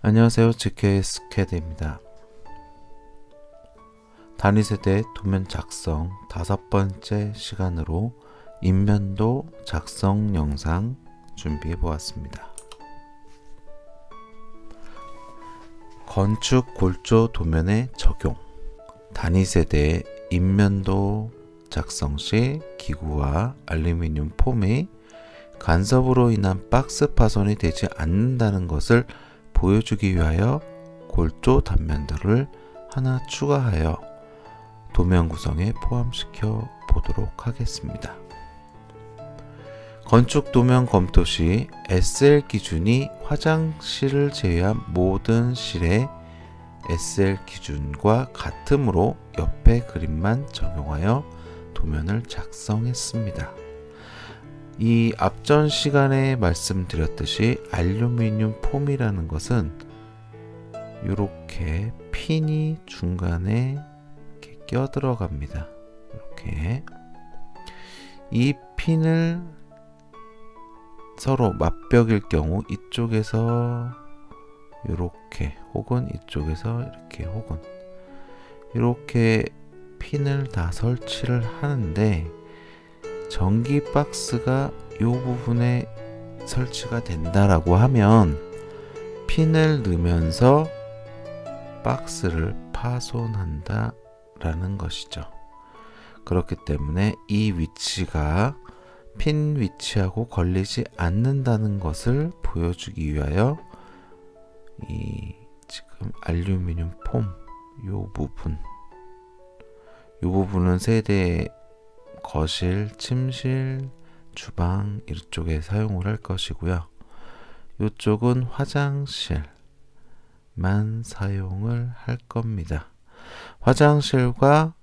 안녕하세요. GKS캐드입니다. 단위세대 도면 작성 5번째 시간으로 인면도 작성 영상 준비해 보았습니다. 건축 골조 도면의 적용. 단위세대 인면도 작성 시 기구와 알루미늄 폼이 간섭으로 인한 박스 파손이 되지 않는다는 것을 보여주기 위하여 골조 단면도를 하나 추가하여 도면 구성에 포함시켜 보도록 하겠습니다. 건축 도면 검토 시 SL 기준이 화장실을 제외한 모든 실의 SL 기준과 같으므로 옆에 그림만 적용하여 도면을 작성했습니다. 이 앞전 시간에 말씀드렸듯이 알루미늄 폼이라는 것은 이렇게 핀이 중간에 이렇게 껴 들어갑니다. 이렇게 이 핀을 서로 맞벽일 경우 이쪽에서 이렇게 혹은 이쪽에서 이렇게 혹은 이렇게 핀을 다 설치를 하는데 전기 박스가 이 부분에 설치가 된다라고 하면 핀을 넣으면서 박스를 파손한다 라는 것이죠. 그렇기 때문에 이 위치가 핀 위치하고 걸리지 않는다는 것을 보여주기 위하여 이 지금 알루미늄 폼 요 부분은 세대 거실, 침실, 주방 이쪽에 사용을 할 것이고요. 이쪽은 화장실만 사용을 할 겁니다. 화장실과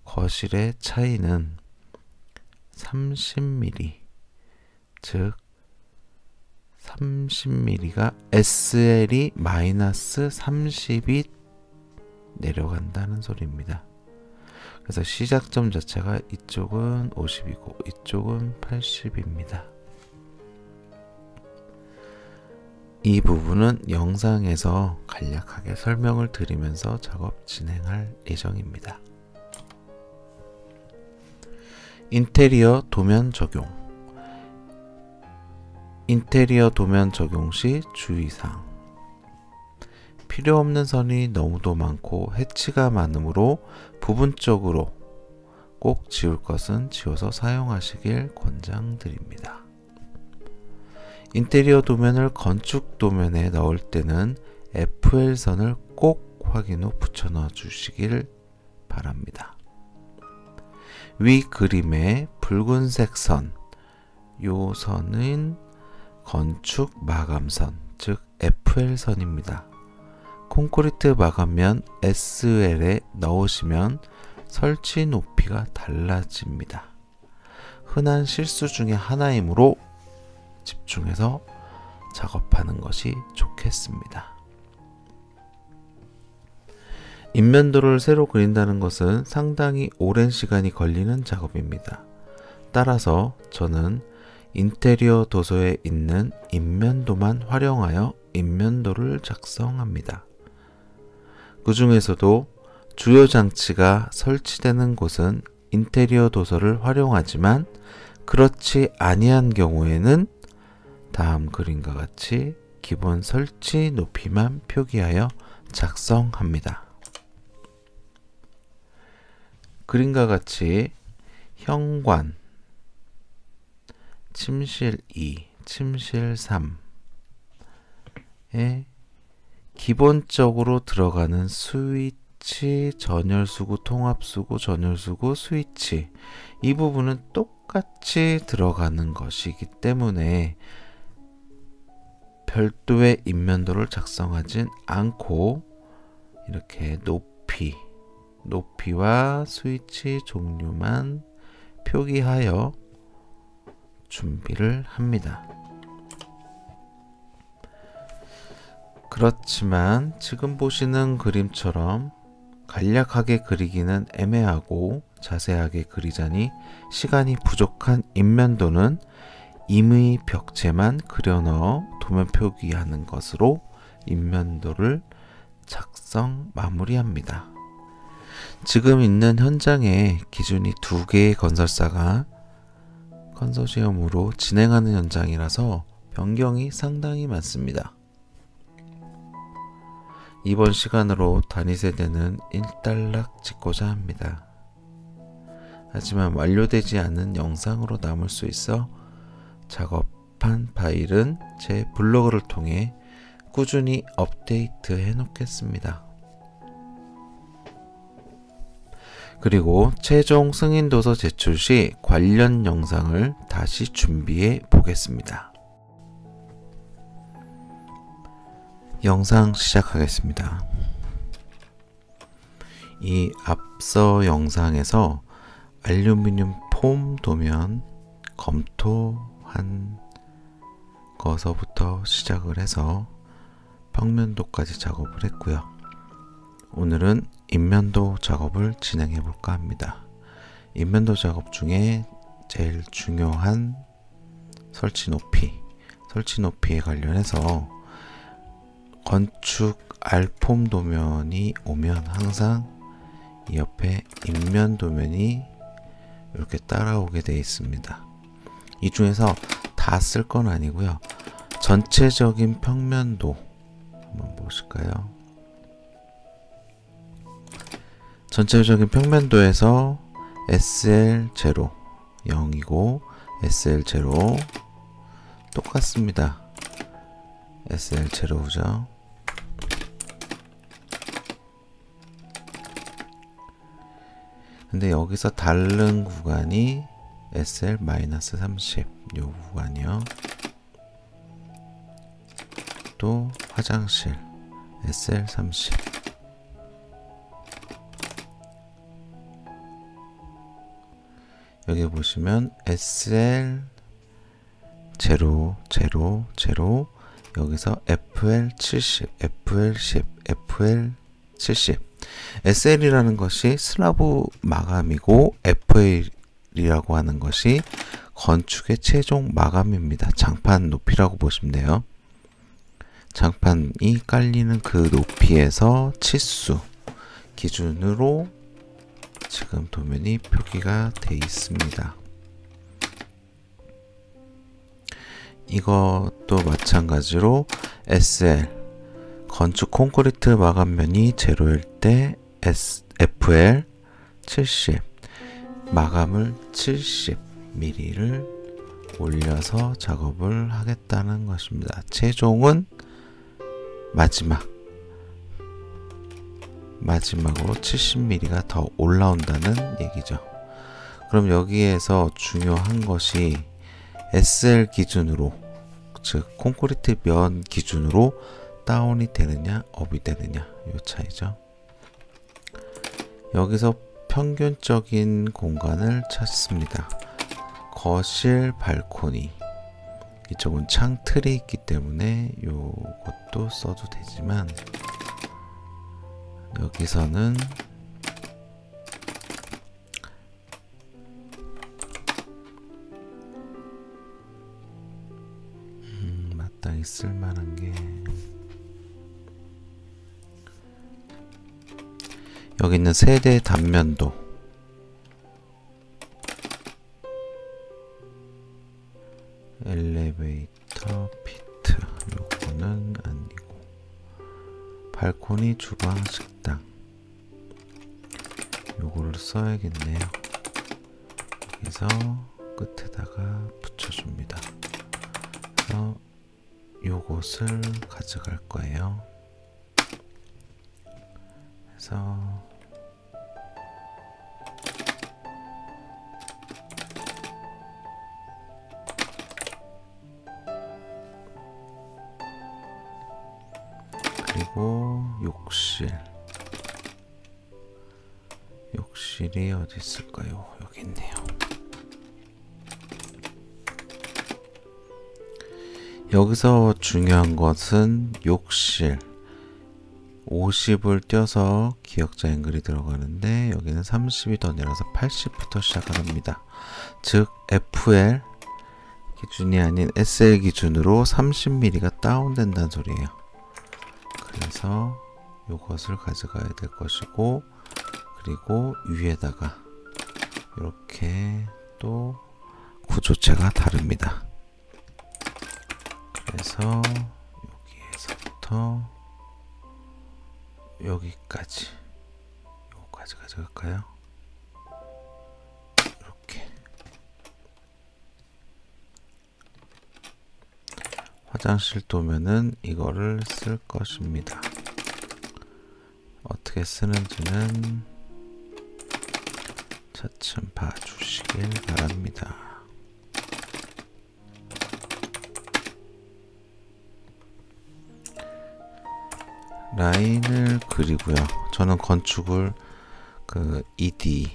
거실의 차이는 30mm, 즉 30mm가 SL이 마이너스 30이 내려간다는 소리입니다. 그래서 시작점 자체가 이쪽은 50이고 이쪽은 80입니다. 이 부분은 영상에서 간략하게 설명을 드리면서 작업 진행할 예정입니다. 인테리어 도면 적용. 인테리어 도면 적용 시 주의사항. 필요 없는 선이 너무도 많고 해치가 많으므로 부분적으로 꼭 지울 것은 지워서 사용하시길 권장드립니다. 인테리어 도면을 건축 도면에 넣을 때는 FL선을 꼭 확인 후 붙여 넣어 주시길 바랍니다. 위 그림의 붉은색 선, 요 선은 건축 마감선, 즉 FL선입니다. 콘크리트 마감면 SL에 넣으시면 설치 높이가 달라집니다. 흔한 실수 중에 하나이므로 집중해서 작업하는 것이 좋겠습니다. 인면도를 새로 그린다는 것은 상당히 오랜 시간이 걸리는 작업입니다. 따라서 저는 인테리어 도서에 있는 인면도만 활용하여 인면도를 작성합니다. 그 중에서도 주요 장치가 설치되는 곳은 인테리어 도서를 활용하지만 그렇지 아니한 경우에는 다음 그림과 같이 기본 설치 높이만 표기하여 작성합니다. 그림과 같이 현관, 침실 2, 침실 3에 기본적으로 들어가는 스위치, 전열수구, 통합수구, 전열수구, 스위치 이 부분은 똑같이 들어가는 것이기 때문에 별도의 인면도를 작성하진 않고 이렇게 높이와 스위치 종류만 표기하여 준비를 합니다. 그렇지만 지금 보시는 그림처럼 간략하게 그리기는 애매하고 자세하게 그리자니 시간이 부족한 인면도는 임의 벽체만 그려넣어 도면 표기하는 것으로 인면도를 작성 마무리합니다. 지금 있는 현장에 기준이 2개의 건설사가 컨소시엄으로 진행하는 현장이라서 변경이 상당히 많습니다. 이번 시간으로 단위 세대는 일단락 짓고자 합니다. 하지만 완료되지 않은 영상으로 남을 수 있어 작업한 파일은 제 블로그를 통해 꾸준히 업데이트 해 놓겠습니다. 그리고 최종 승인 도서 제출 시 관련 영상을 다시 준비해 보겠습니다. 영상 시작하겠습니다. 이 앞서 영상에서 알루미늄 폼 도면 검토한 것서부터 시작을 해서 평면도까지 작업을 했고요. 오늘은 인면도 작업을 진행해 볼까 합니다. 인면도 작업 중에 제일 중요한 설치 높이에 관련해서 건축 알폼 도면이 오면 항상 이 옆에 인면 도면이 이렇게 따라오게 되어 있습니다. 이 중에서 다 쓸 건 아니고요. 전체적인 평면도 한번 보실까요? 전체적인 평면도에서 SL0 0이고 SL0 똑같습니다. SL0죠. 근데 여기서 다른 구간이 SL-30 요 구간이요. 또 화장실 SL30 여기 보시면 SL0 0 0 여기서 FL70 FL10 FL70 SL이라는 것이 슬라브 마감이고 FL이라고 하는 것이 건축의 최종 마감입니다. 장판 높이라고 보시면 돼요. 장판이 깔리는 그 높이에서 치수 기준으로 지금 도면이 표기가 되어 있습니다. 이것도 마찬가지로 SL 건축 콘크리트 마감면이 제로일 때 FL 70 마감을 70mm를 올려서 작업을 하겠다는 것입니다. 최종은 마지막으로 70mm가 더 올라온다는 얘기죠. 그럼 여기에서 중요한 것이 SL 기준으로, 즉 콘크리트 면 기준으로 다운이 되느냐 업이 되느냐 요 차이죠. 여기서 평균적인 공간을 찾습니다. 거실 발코니, 이쪽은 창틀이 있기 때문에 요것도 써도 되지만 여기서는 마땅히 쓸만한 게 여기 있는 세대 단면도 엘리베이터 피트 요거는 아니고 발코니 주방 식당 요거를 써야겠네요. 여기서 끝에다가 붙여줍니다. 그래서 요것을 가져갈 거예요. 그래서 그리고 욕실이 어디 있을까요? 여기 있네요. 여기서 중요한 것은 욕실 50을 띄어서 기역자 앵글이 들어가는데 여기는 30이 더 내려서 80부터 시작합니다. 즉 FL 기준이 아닌 SL 기준으로 30mm가 다운된다는 소리예요. 그래서 요것을 가져가야 될 것이고, 그리고 위에다가 이렇게 또 구조체가 다릅니다. 그래서 여기에서부터 여기까지, 요거까지 가져갈까요? 이렇게 화장실 도면은 이거를 쓸 것입니다. 어떻게 쓰는지는 차츰 봐주시길 바랍니다. 라인을 그리고요. 저는 건축을 그 ED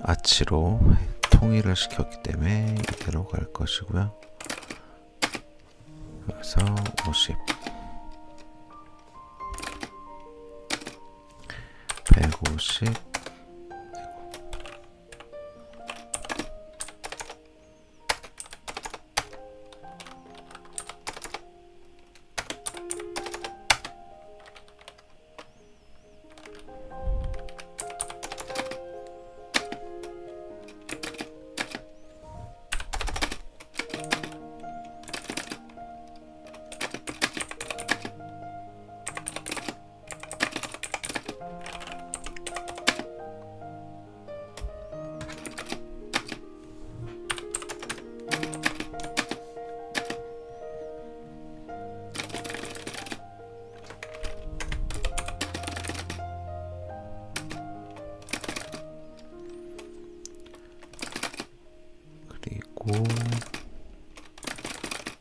아치로 통일을 시켰기 때문에 이대로 갈 것이고요. 그래서 50, 150,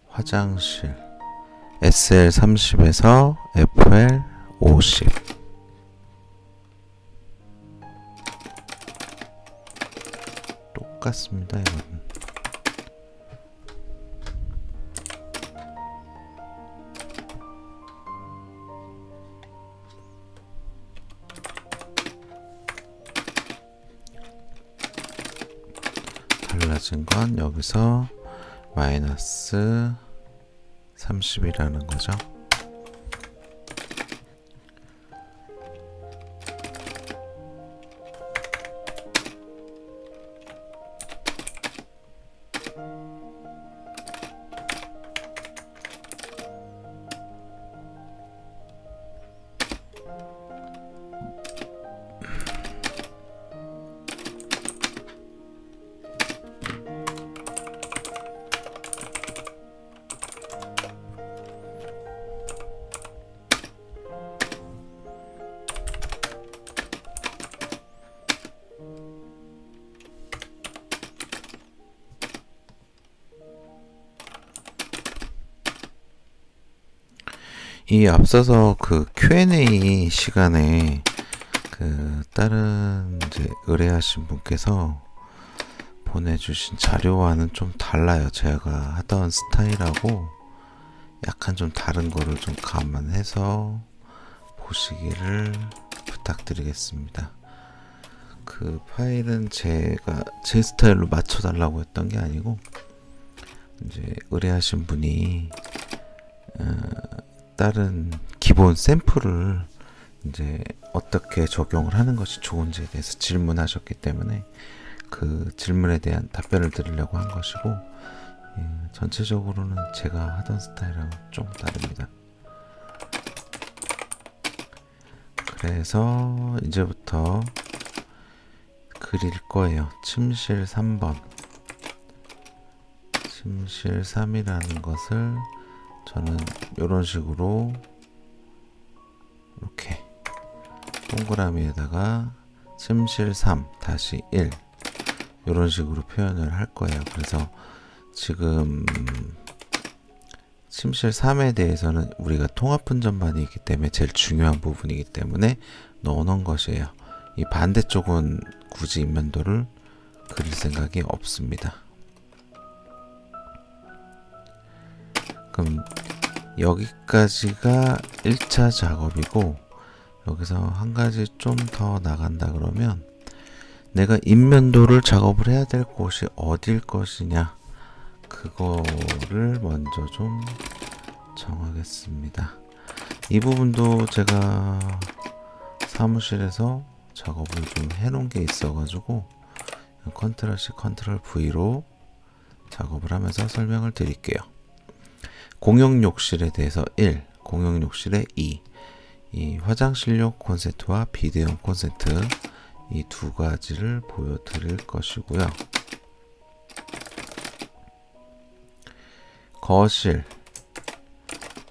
화장실 SL30에서 FL50, 똑같습니다. 이건 달라진 건 여기서 마이너스 30이라는 거죠. 이 앞서서 그 Q&A 시간에 그 다른 이제 의뢰하신 분께서 보내주신 자료와는 좀 달라요. 제가 하던 스타일하고 약간 좀 다른 거를 좀 감안해서 보시기를 부탁드리겠습니다. 그 파일은 제가 제 스타일로 맞춰달라고 했던 게 아니고, 이제 의뢰하신 분이 다른 기본 샘플을 이제 어떻게 적용을 하는 것이 좋은지에 대해서 질문하셨기 때문에 그 질문에 대한 답변을 드리려고 한 것이고, 전체적으로는 제가 하던 스타일하고 좀 다릅니다. 그래서 이제부터 그릴 거예요. 침실 3번, 침실 3이라는 것을 저는 이런 식으로 이렇게 동그라미에다가 침실 3 다시 1 이런 식으로 표현을 할 거예요. 그래서 지금 침실 3에 대해서는 우리가 통합분전반이기 때문에 제일 중요한 부분이기 때문에 넣어놓은 것이에요. 이 반대쪽은 굳이 인면도를 그릴 생각이 없습니다. 그럼 여기까지가 1차 작업이고, 여기서 한 가지 좀 더 나간다 그러면 내가 인면도를 작업을 해야 될 곳이 어딜 것이냐, 그거를 먼저 좀 정하겠습니다. 이 부분도 제가 사무실에서 작업을 좀 해놓은 게 있어가지고 컨트롤 C, 컨트롤 V로 작업을 하면서 설명을 드릴게요. 공용 욕실에 대해서 1, 공용 욕실에 2, 이 화장실용 콘센트와 비데용 콘센트 이 두 가지를 보여드릴 것이고요.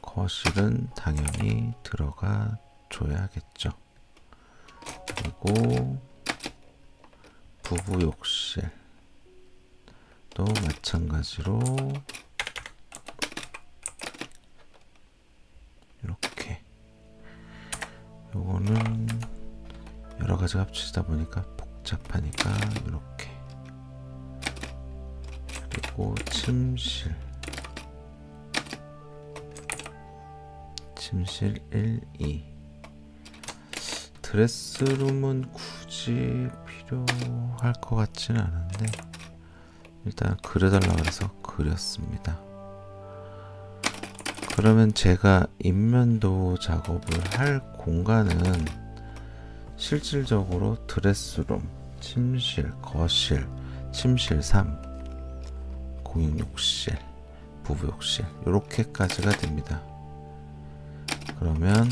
거실은 당연히 들어가 줘야겠죠. 그리고 부부 욕실도 마찬가지로 이렇게, 요거는 여러 가지 합치다 보니까 복잡하니까 이렇게. 그리고 침실 1, 2. 드레스룸은 굳이 필요할 것 같지는 않은데 일단 그려달라고 해서 그렸습니다. 그러면 제가 인면도 작업을 할 공간은 실질적으로 드레스룸, 침실, 거실, 침실 3, 공용 욕실, 부부 욕실 이렇게까지가 됩니다. 그러면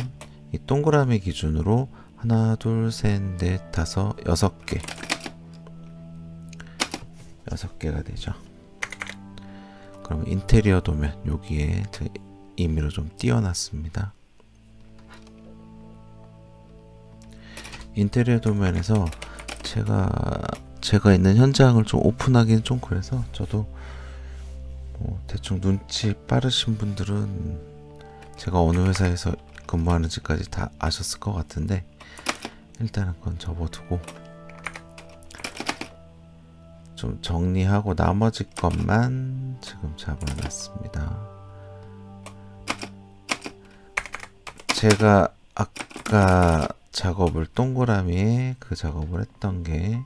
이 동그라미 기준으로 하나, 둘, 셋, 넷, 다섯, 6개 6개가 되죠. 그럼 인테리어 도면 여기에 임의로 좀 띄워놨습니다. 인테리어 도면에서 제가 있는 현장을 좀 오픈하기는 좀 그래서 저도 대충 눈치 빠르신 분들은 제가 어느 회사에서 근무하는지까지 다 아셨을 것 같은데 일단은 그건 접어두고 좀 정리하고 나머지 것만 지금 잡아놨습니다. 제가 아까 작업을 동그라미에 그 작업을 했던 게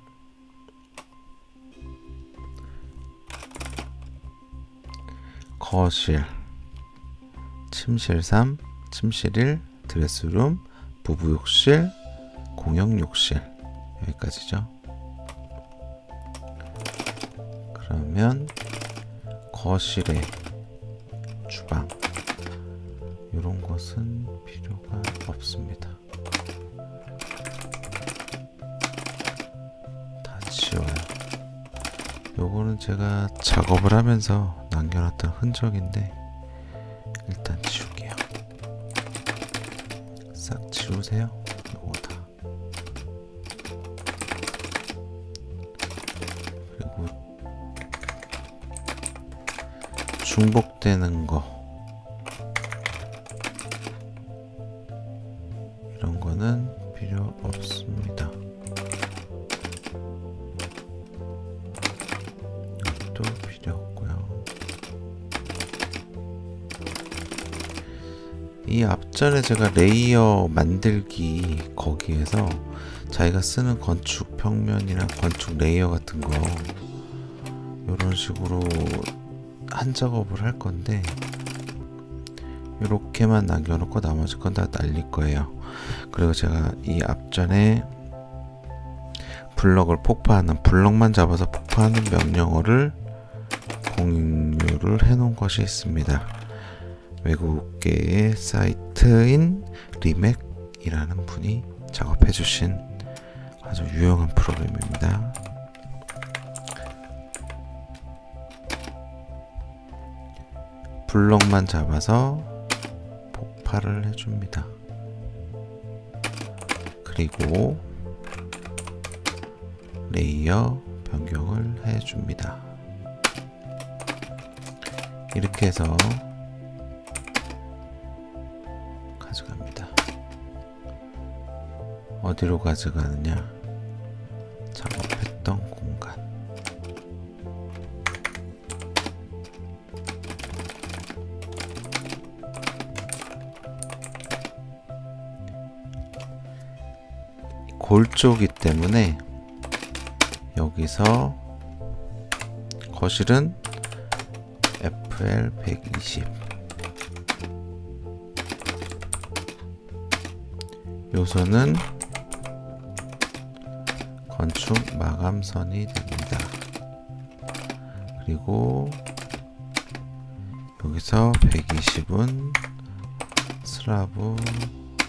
거실, 침실 3, 침실 1, 드레스룸, 부부 욕실, 공용 욕실 여기까지죠. 그러면 거실에 주방 이런 것은 필요가 없습니다. 다 지워요. 요거는 제가 작업을 하면서 남겨놨던 흔적인데 일단 지울게요. 싹 지우세요. 요거 다. 그리고 중복되는 거 이런 거는 필요 없습니다. 이것도 필요 없고요. 이 앞전에 제가 레이어 만들기 거기에서 자기가 쓰는 건축 평면이나 건축 레이어 같은 거 이런 식으로 한 작업을 할 건데 이렇게만 남겨놓고 나머지 건 다 날릴 거예요. 그리고 제가 이 앞전에 블럭을 폭파하는 블럭만 잡아서 폭파하는 명령어를 공유를 해놓은 것이 있습니다. 외국계의 사이트인 리맥이라는 분이 작업해주신 아주 유용한 프로그램입니다. 블럭만 잡아서 폭발을 해줍니다. 그리고 레이어 변경을 해줍니다. 이렇게 해서 가져갑니다. 어디로 가져가느냐? 작업했던 공간. 골조기 때문에 여기서 거실은 FL 120 요선은 건축 마감선이 됩니다. 그리고 여기서 120은 슬라브입니다.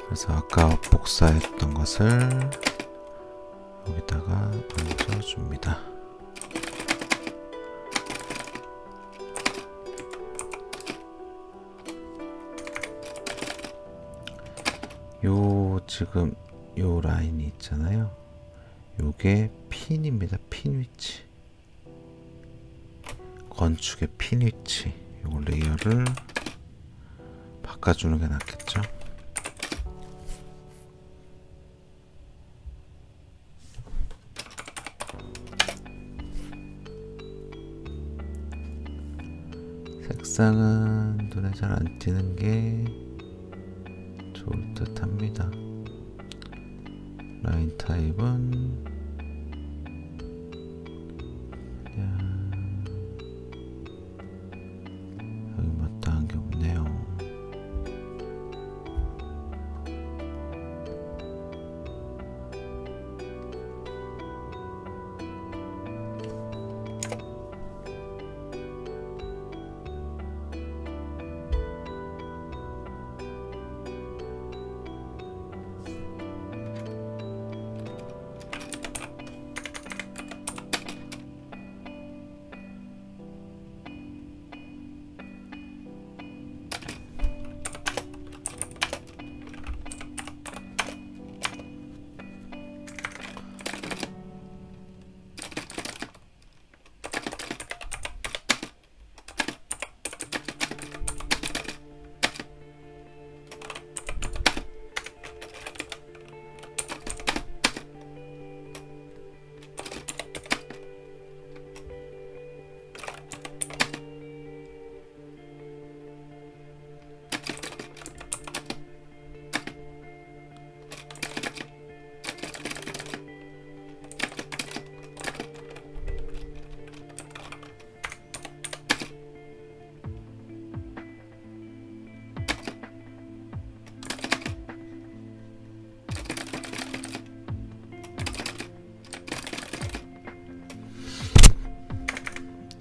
그래서 아까 복사했던 것을 여기다가 얹어줍니다. 요 지금 요 라인이 있잖아요. 요게 핀입니다. 핀 위치. 건축의 핀 위치. 요 레이어를 바꿔주는 게 낫겠죠. 색상은 눈에 잘 안 띄는 게 좋을 듯 합니다. 라인 타입은 그냥 여기 마땅한 게 없네요.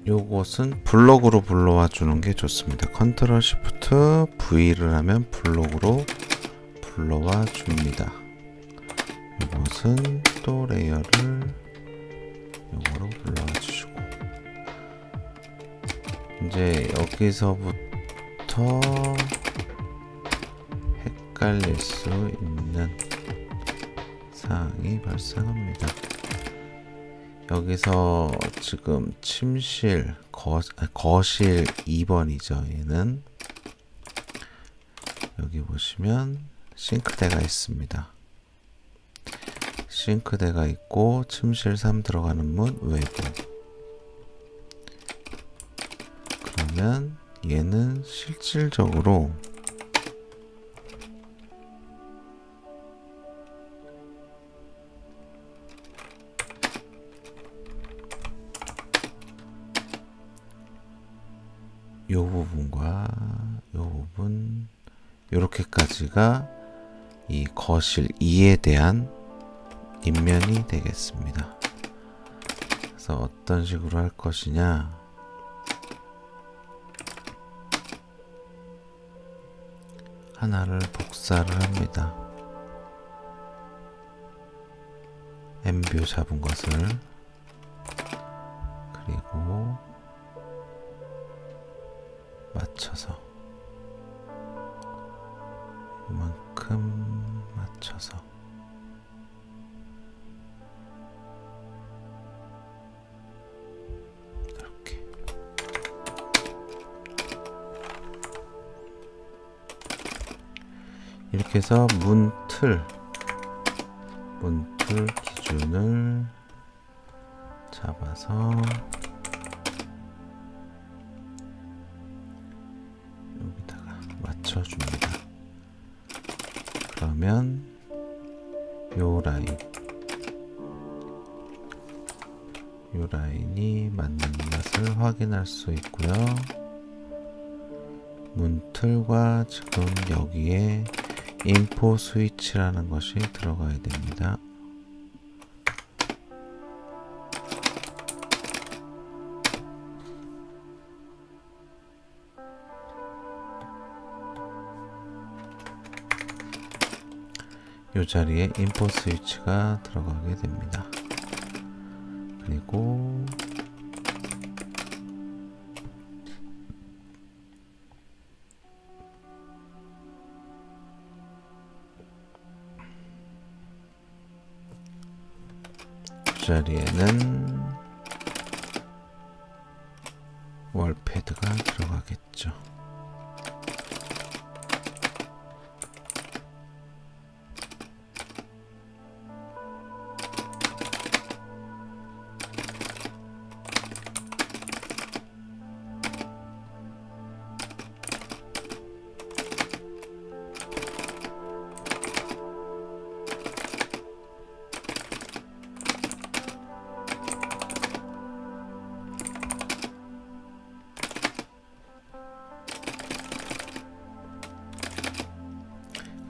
요것은 블록으로 불러와 주는 게 좋습니다. 컨트롤 시프트 V를 하면 블록으로 불러와 줍니다. 이것은 또 레이어를 요거로 불러와 주시고, 이제 여기서부터 헷갈릴 수 있는 사항이 발생합니다. 여기서 지금 침실, 거실 2번이죠. 얘는 여기 보시면 싱크대가 있습니다. 싱크대가 있고 침실 3 들어가는 문 외부. 그러면 얘는 실질적으로 요 부분과 요 부분, 요렇게까지가 이 거실 2에 대한 인면이 되겠습니다. 그래서 어떤 식으로 할 것이냐, 하나를 복사를 합니다. M뷰 잡은 것을, 그리고 맞춰서 이만큼 맞춰서 이렇게 이렇게 해서 문 틀 문틀 기준을 잡아서 여기다가 맞춰줍니다. 그러면 요 라인이 맞는 것을 확인할 수 있고요. 문틀과 지금 여기에 인포 스위치라는 것이 들어가야 됩니다. 이 자리에 인포 스위치가 들어가게 됩니다. 그리고 이 자리에는 월패드가 들어가겠죠.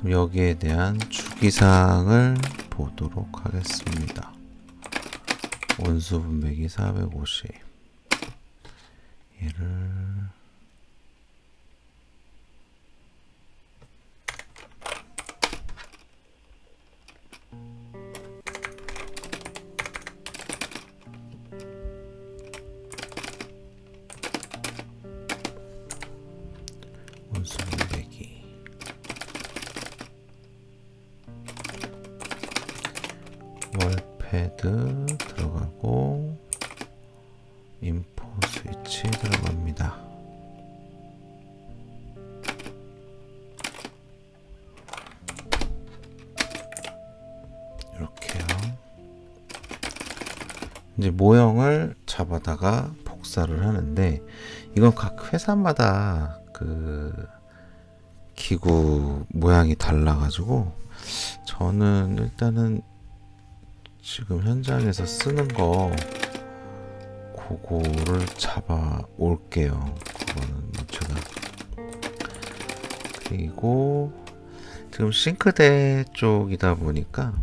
여기에 대한 주기사항을 보도록 하겠습니다. 원수 분배기 450. 얘를 원수 분배기 월패드 들어가고 인포 스위치 들어갑니다. 이렇게요. 이제 모형을 잡아다가 복사를 하는데 이건 각 회사마다 그 기구 모양이 달라가지고 저는 일단은 지금 현장에서 쓰는 거 그거를 잡아 올게요. 그거는 제가. 그리고 지금 싱크대 쪽이다 보니까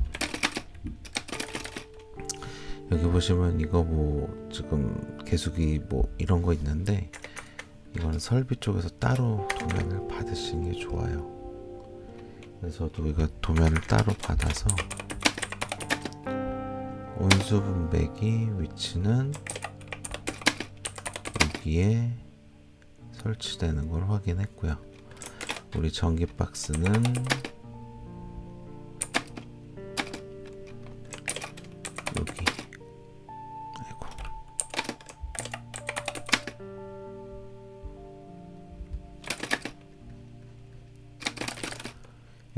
여기 보시면 이거 뭐 지금 개수기 뭐 이런 거 있는데 이거는 설비 쪽에서 따로 도면을 받으시는 게 좋아요. 그래서 저도 이거 도면을 따로 받아서 온수 분배기 위치는 여기에 설치되는 걸 확인했고요. 우리 전기 박스는 여기. 아이고.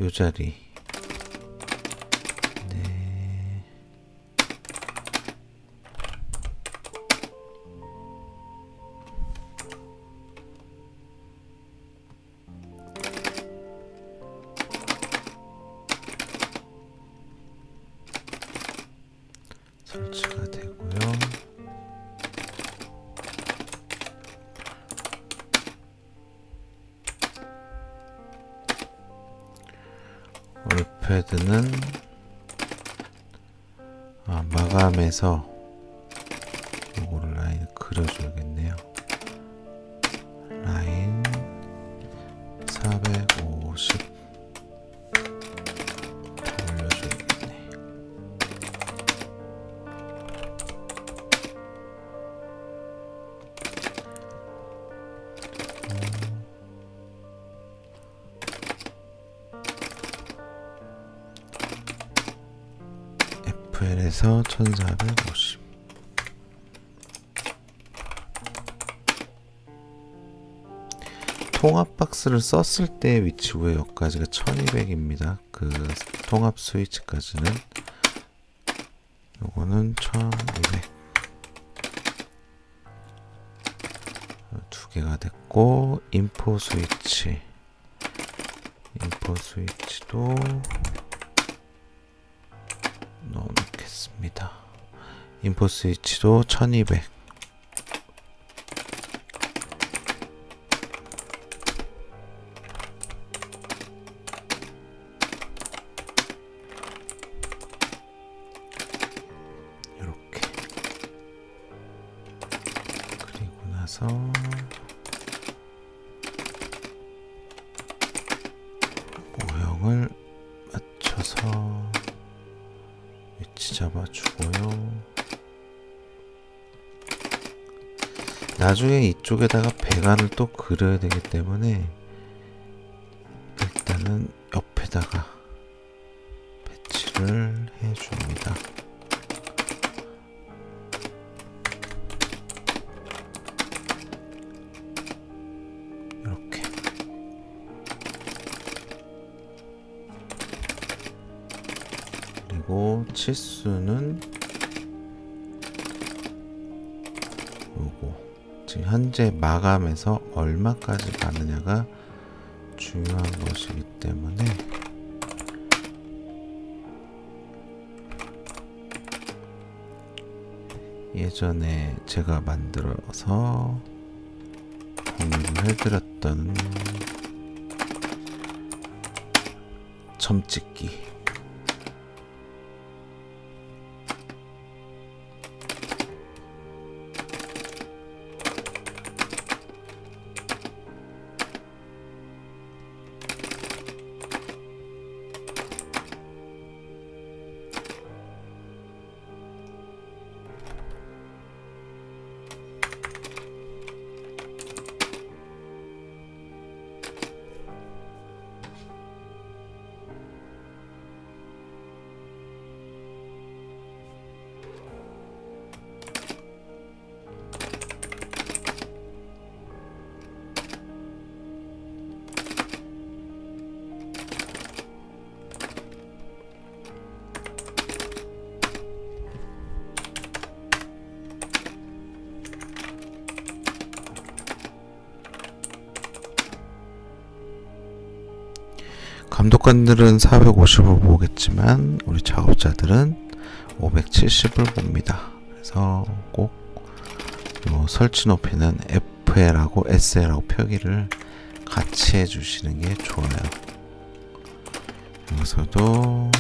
요 자리. 설치가 되고요. 월패드는 마감해서 요거를 라인 그려줘야겠네요. 라인 450 FL에서 1450. 통합 박스를 썼을 때 위치 구의 여기까지가 1200입니다. 그 통합 스위치까지는 요거는 1200. 두 개가 됐고, 인포 스위치도 넣어놓겠습니다. 인포 스위치도 1200. 이렇게. 그리고 나서 모형을 맞춰서 위치 잡아주고요. 나중에 이쪽에다가 배관을 또 그려야 되기 때문에 일단은 옆에다가 배치를 해줍니다. 이렇게. 그리고 치수는 요거. 지금 현재 마감에서 얼마까지 가느냐가 중요한 것이기 때문에 예전에 제가 만들어서 공유를 해드렸던 점찍기, 감독관들은 450을 보겠지만 우리 작업자들은 570을 봅니다. 그래서 꼭 설치 높이는 FL하고 SL하고 표기를 같이 해주시는 게 좋아요. 여기서도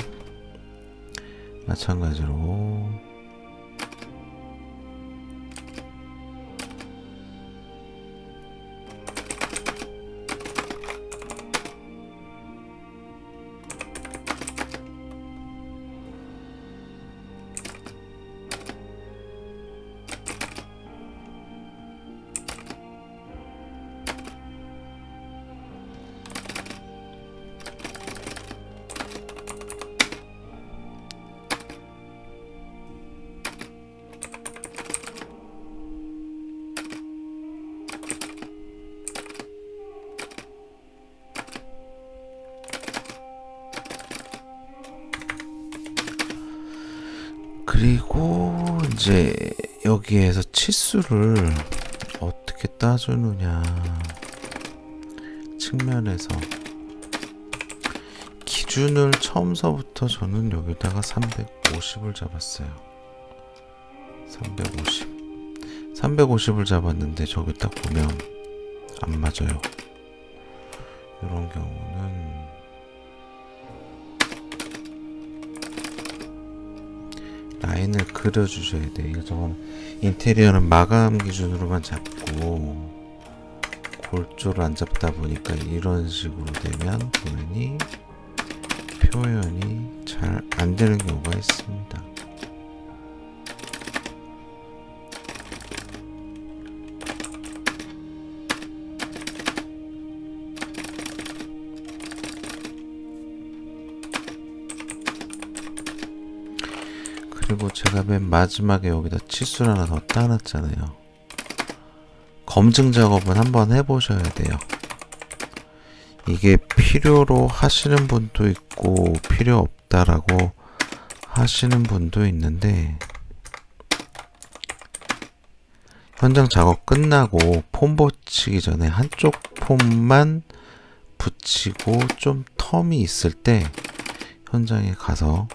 마찬가지로 그리고 이제 여기에서 치수를 어떻게 따주느냐 측면에서 기준을 처음서부터 저는 여기다가 350을 잡았어요. 350을 잡았는데 저기 딱 보면 안 맞아요. 이런 경우는 라인을 그려주셔야 돼요. 이거 인테리어는 마감 기준으로만 잡고 골조를 안 잡다 보니까 이런 식으로 되면 표현이 잘 안 되는 경우가 있습니다. 그리고 제가 맨 마지막에 여기다 치수를 하나 더 따놨잖아요. 검증 작업은 한번 해보셔야 돼요. 이게 필요로 하시는 분도 있고 필요 없다라고 하시는 분도 있는데, 현장 작업 끝나고 폼 붙이기 전에 한쪽 폼만 붙이고 좀 텀이 있을 때 현장에 가서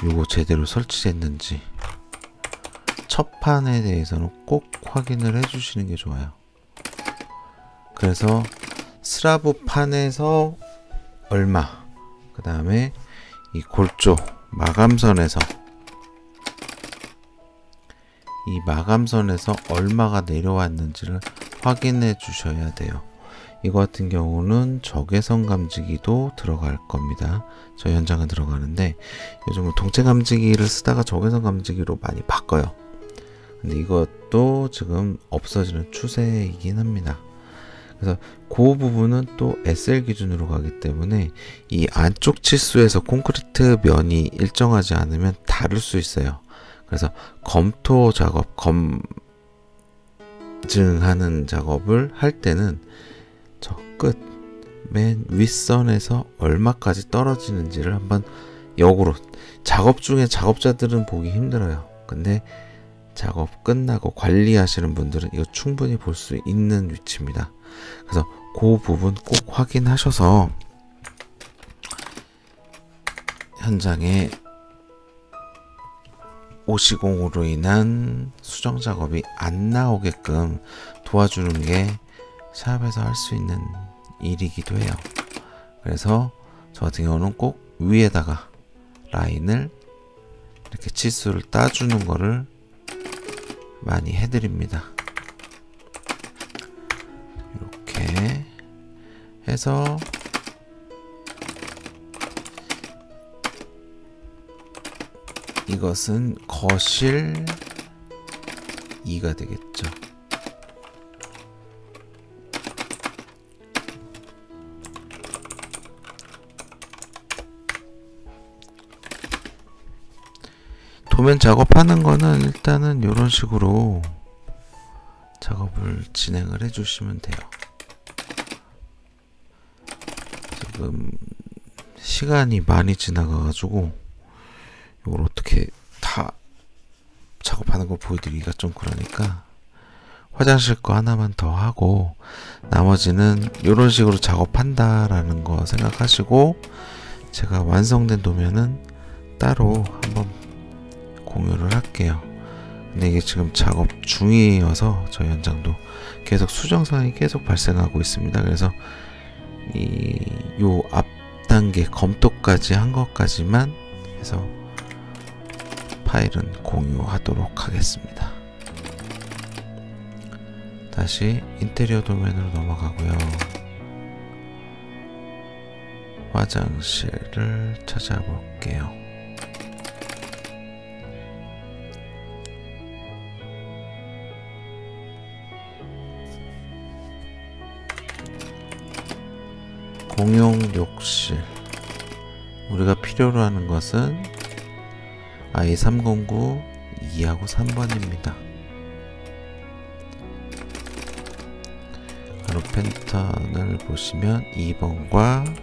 요거 제대로 설치됐는지 첫 판에 대해서는 꼭 확인을 해 주시는 게 좋아요. 그래서 슬라브 판에서 얼마, 그 다음에 이 골조 마감선에서 이 마감선에서 얼마가 내려왔는지를 확인해 주셔야 돼요. 이거 같은 경우는 적외선 감지기도 들어갈 겁니다. 저희 현장은 들어가는데 요즘은 동체 감지기를 쓰다가 적외선 감지기로 많이 바꿔요. 근데 이것도 지금 없어지는 추세이긴 합니다. 그래서 그 부분은 또 SL 기준으로 가기 때문에 이 안쪽 치수에서 콘크리트 면이 일정하지 않으면 다를 수 있어요. 그래서 검토 작업, 검증하는 작업을 할 때는 저 끝 맨 윗선에서 얼마까지 떨어지는지를 한번 역으로, 작업 중에 작업자들은 보기 힘들어요. 근데 작업 끝나고 관리하시는 분들은 이거 충분히 볼 수 있는 위치입니다. 그래서 그 부분 꼭 확인하셔서 현장에 오시공으로 인한 수정 작업이 안 나오게끔 도와주는 게 샵에서 할 수 있는 일이기도 해요. 그래서 저 같은 경우는 꼭 위에다가 라인을 이렇게 치수를 따주는 거를 많이 해드립니다. 이렇게 해서 이것은 거실 2가 되겠죠. 도면 작업하는 거는 일단은 이런 식으로 작업을 진행을 해 주시면 돼요. 지금 시간이 많이 지나가 가지고 이걸 어떻게 다 작업하는 거 보여드리기가 좀 그러니까 화장실 거 하나만 더 하고 나머지는 이런 식으로 작업한다라는 거 생각하시고 제가 완성된 도면은 따로 한번 공유를 할게요. 근데 이게 지금 작업 중이어서 저희 현장도 계속 수정사항이 계속 발생하고 있습니다. 그래서 요 앞 단계 검토까지 한 것까지만 해서 파일은 공유하도록 하겠습니다. 다시 인테리어 도면으로 넘어가고요. 화장실을 찾아볼게요. 공용 욕실, 우리가 필요로 하는 것은 I309 2하고 3번입니다. 바로 펜턴을 보시면 2번과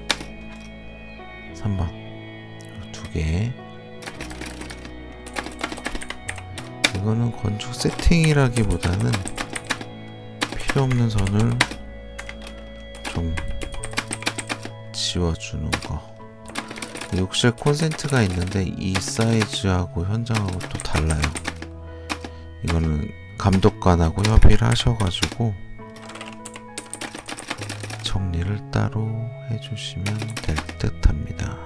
3번 두 개. 이거는 건축 세팅이라기보다는 필요 없는 선을 좀 지워주는 거. 욕실 콘센트가 있는데 이 사이즈하고 현장하고 또 달라요. 이거는 감독관하고 협의를 하셔가지고 정리를 따로 해주시면 될 듯 합니다.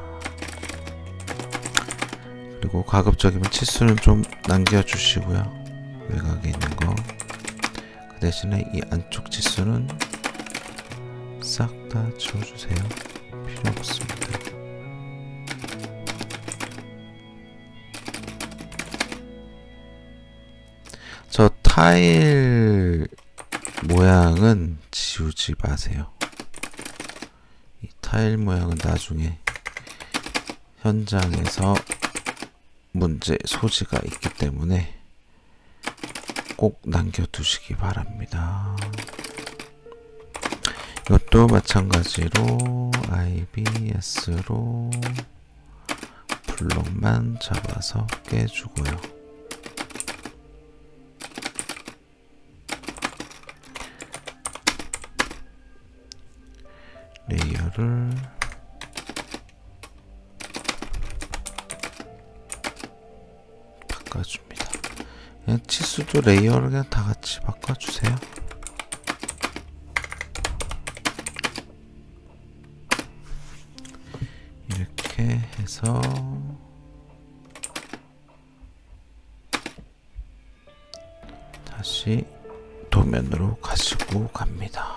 그리고 가급적이면 치수는 좀 남겨주시고요. 외곽에 있는 거. 그 대신에 이 안쪽 치수는 싹 다 지워주세요. 필요 없습니다. 저 타일 모양은 지우지 마세요. 이 타일 모양은 나중에 현장에서 문제 소지가 있기 때문에 꼭 남겨두시기 바랍니다. 이것도 마찬가지로 IBS로 블록만 잡아서 깨주고요. 레이어를 바꿔줍니다. 그냥 치수도 레이어를 그냥 다 같이 바꿔주세요. 이렇게 해서 다시 도면으로 가지고 갑니다.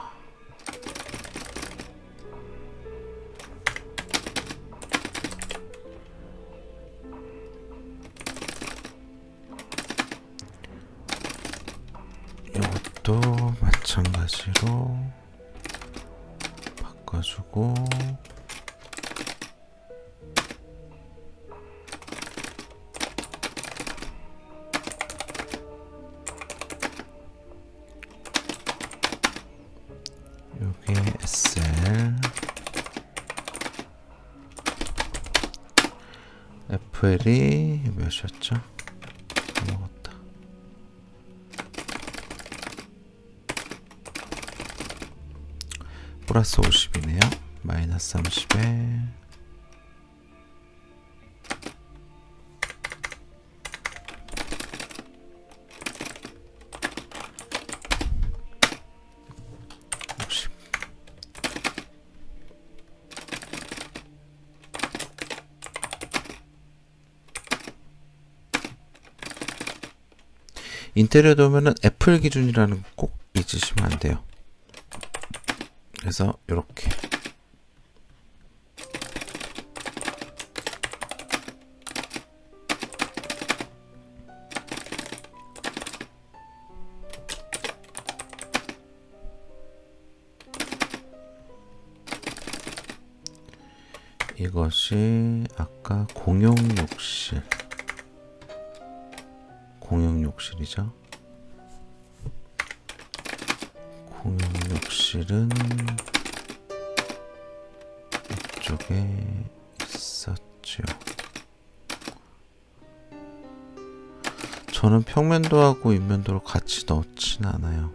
이것도 마찬가지로 바꿔주고 요게 SL FL이 몇이었죠? 까먹었다. 플러스 50이네요. 마이너스 30에 인테리어 도면은 애플 기준이라는 거 꼭 잊으시면 안 돼요. 그래서 이렇게 이것이 아까 공용욕실이죠. 공용욕실은 이쪽에 있었죠. 저는 평면도하고 인면도를 같이 넣진 않아요.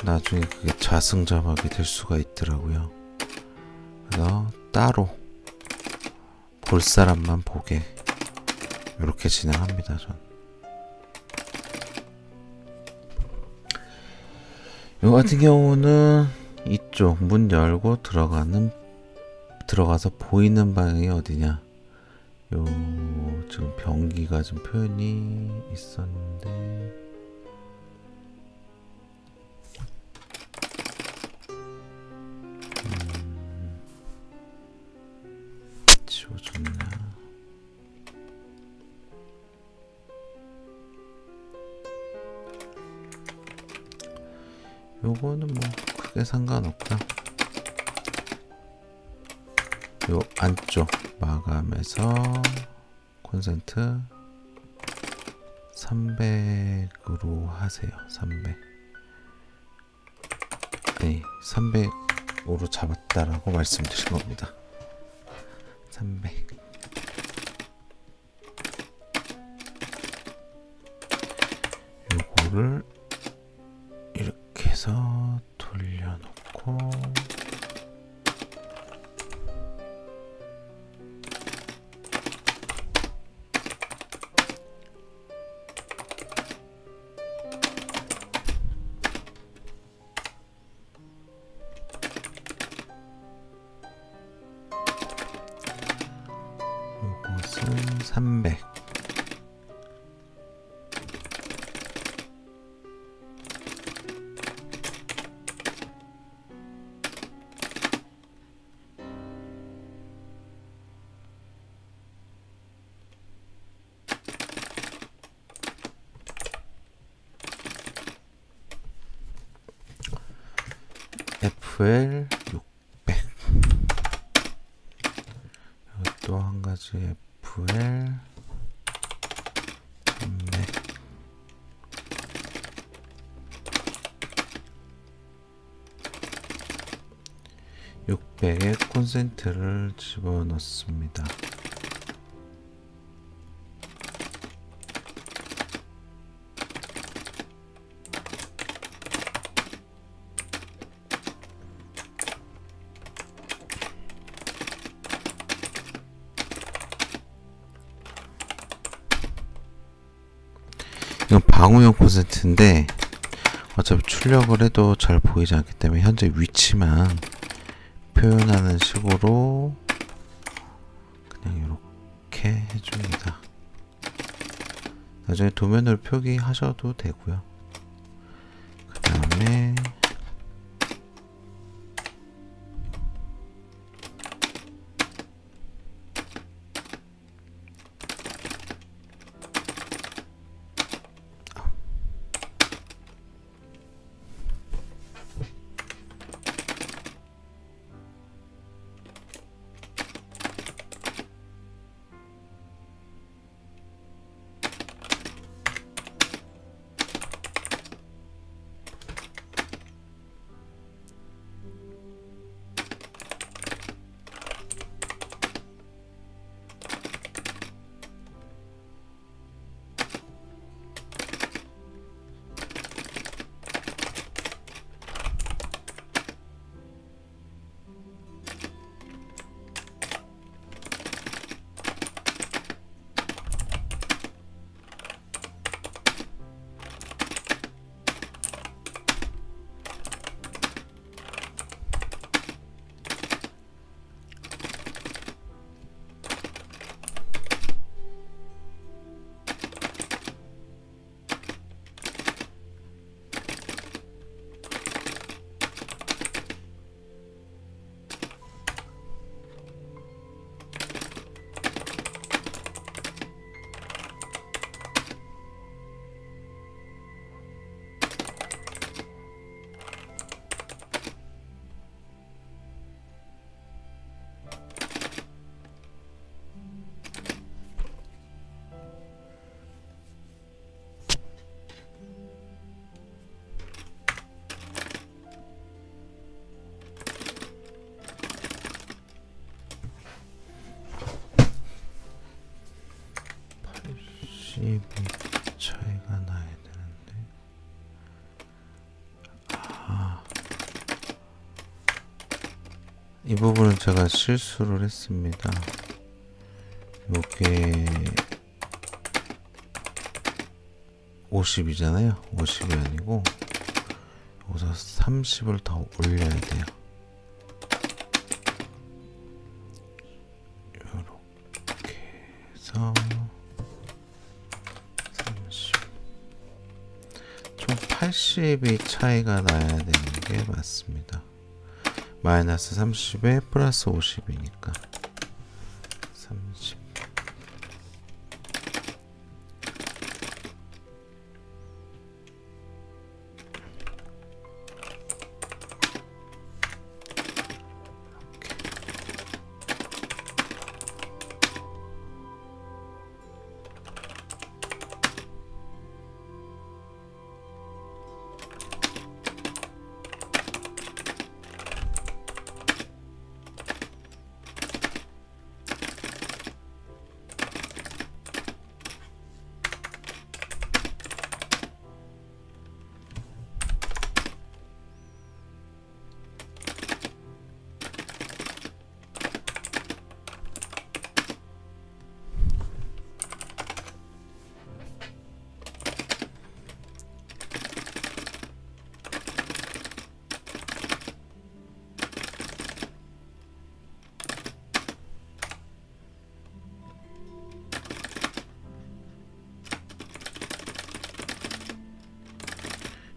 나중에 그게 자승자박이 될 수가 있더라고요. 그래서 따로 볼 사람만 보게 이렇게 진행합니다. 전 이 같은 경우는 이쪽 문 열고 들어가서 보이는 방향이 어디냐, 요 지금 변기가 좀 표현이 있었는데 지워줬나. 요거는 뭐 크게 상관없고요. 요 안쪽 마감해서 콘센트 300으로 하세요. 300. 아니 300으로 잡았다라고 말씀드린 겁니다. 300. 요거를 이렇게 해서 돌려놓고 요것은 300. FL 600. 또 한 가지 FL 300. 백에 콘센트를 집어넣습니다. 이건 방호용 콘센트인데 어차피 출력을 해도 잘 보이지 않기 때문에 현재 위치만 표현하는 식으로 그냥 이렇게 해줍니다. 나중에 도면을 표기하셔도 되고요. 그 다음에 차이가 나야 되는데, 이 부분은 제가 실수를 했습니다. 요게 50이잖아요 50이 아니고 여기서 30을 더 올려야 돼요. 요렇게 해서 총 80이 차이가 나야 되는 게 맞습니다. 마이너스 30에 플러스 50이니까 30.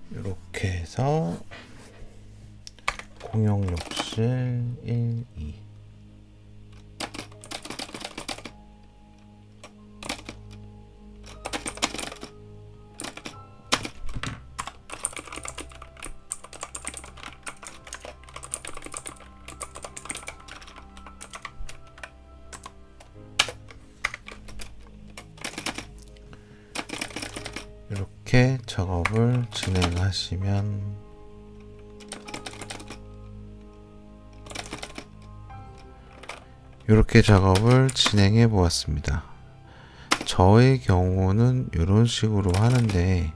이렇게 해서 공용 욕실 1, 2. 이렇게 작업을 진행하시면 이렇게 작업을 진행해 보았습니다. 저의 경우는 이런 식으로 하는데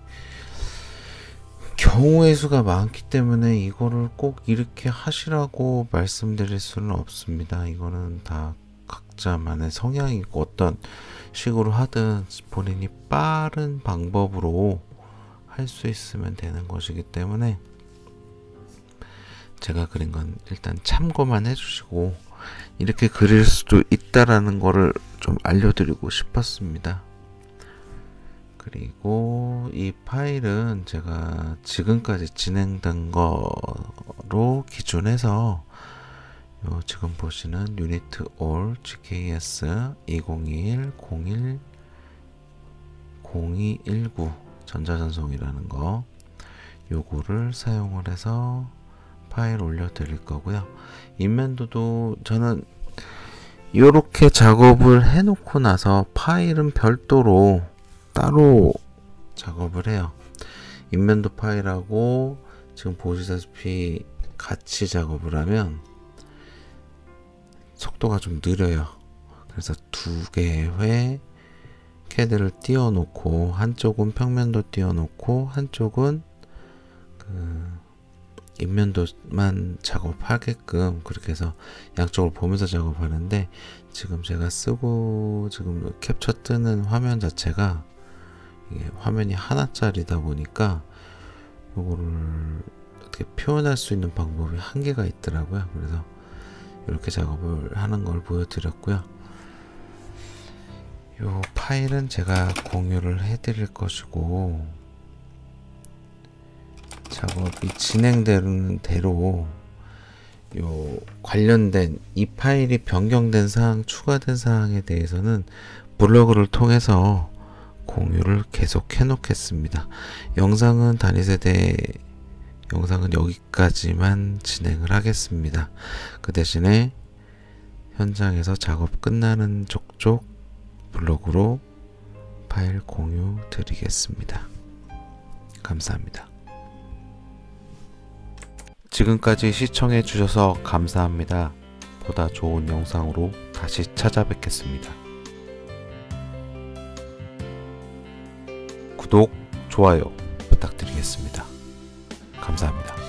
경우의 수가 많기 때문에 이거를 꼭 이렇게 하시라고 말씀드릴 수는 없습니다. 이거는 다 각자만의 성향이 있고 어떤 식으로 하든 본인이 빠른 방법으로 할 수 있으면 되는 것이기 때문에 제가 그린 건 일단 참고만 해주시고 이렇게 그릴 수도 있다라는 거를 좀 알려드리고 싶었습니다. 그리고 이 파일은 제가 지금까지 진행된 거로 기준해서 지금 보시는 유니트 올 GKS 2021 01 0219 전자전송이라는 거 요거를 사용을 해서 파일 올려드릴 거고요. 인면도도 저는 이렇게 작업을 해놓고 나서 파일은 별도로 따로 작업을 해요. 인면도 파일하고 지금 보시다시피 같이 작업을 하면 속도가 좀 느려요. 그래서 두 개의 회 캐드를 띄워 놓고 한쪽은 평면도 띄워 놓고 한쪽은 인면도만 작업하게끔 그렇게 해서 양쪽을 보면서 작업하는데 지금 제가 쓰고 지금 캡처 뜨는 화면 자체가 이게 화면이 하나짜리다 보니까 요거를 어떻게 표현할 수 있는 방법이 한계가 있더라고요. 그래서 이렇게 작업을 하는 걸 보여드렸고요. 요 파일은 제가 공유를 해드릴 것이고 작업이 진행되는 대로 요 관련된 이 파일이 변경된 사항, 추가된 사항에 대해서는 블로그를 통해서 공유를 계속 해 놓겠습니다. 영상은 단위세대 영상은 여기까지만 진행을 하겠습니다. 그 대신에 현장에서 작업 끝나는 족족 블로그로 파일 공유 드리겠습니다. 감사합니다. 지금까지 시청해 주셔서 감사합니다. 보다 좋은 영상으로 다시 찾아뵙겠습니다. 구독, 좋아요 부탁드리겠습니다. 감사합니다.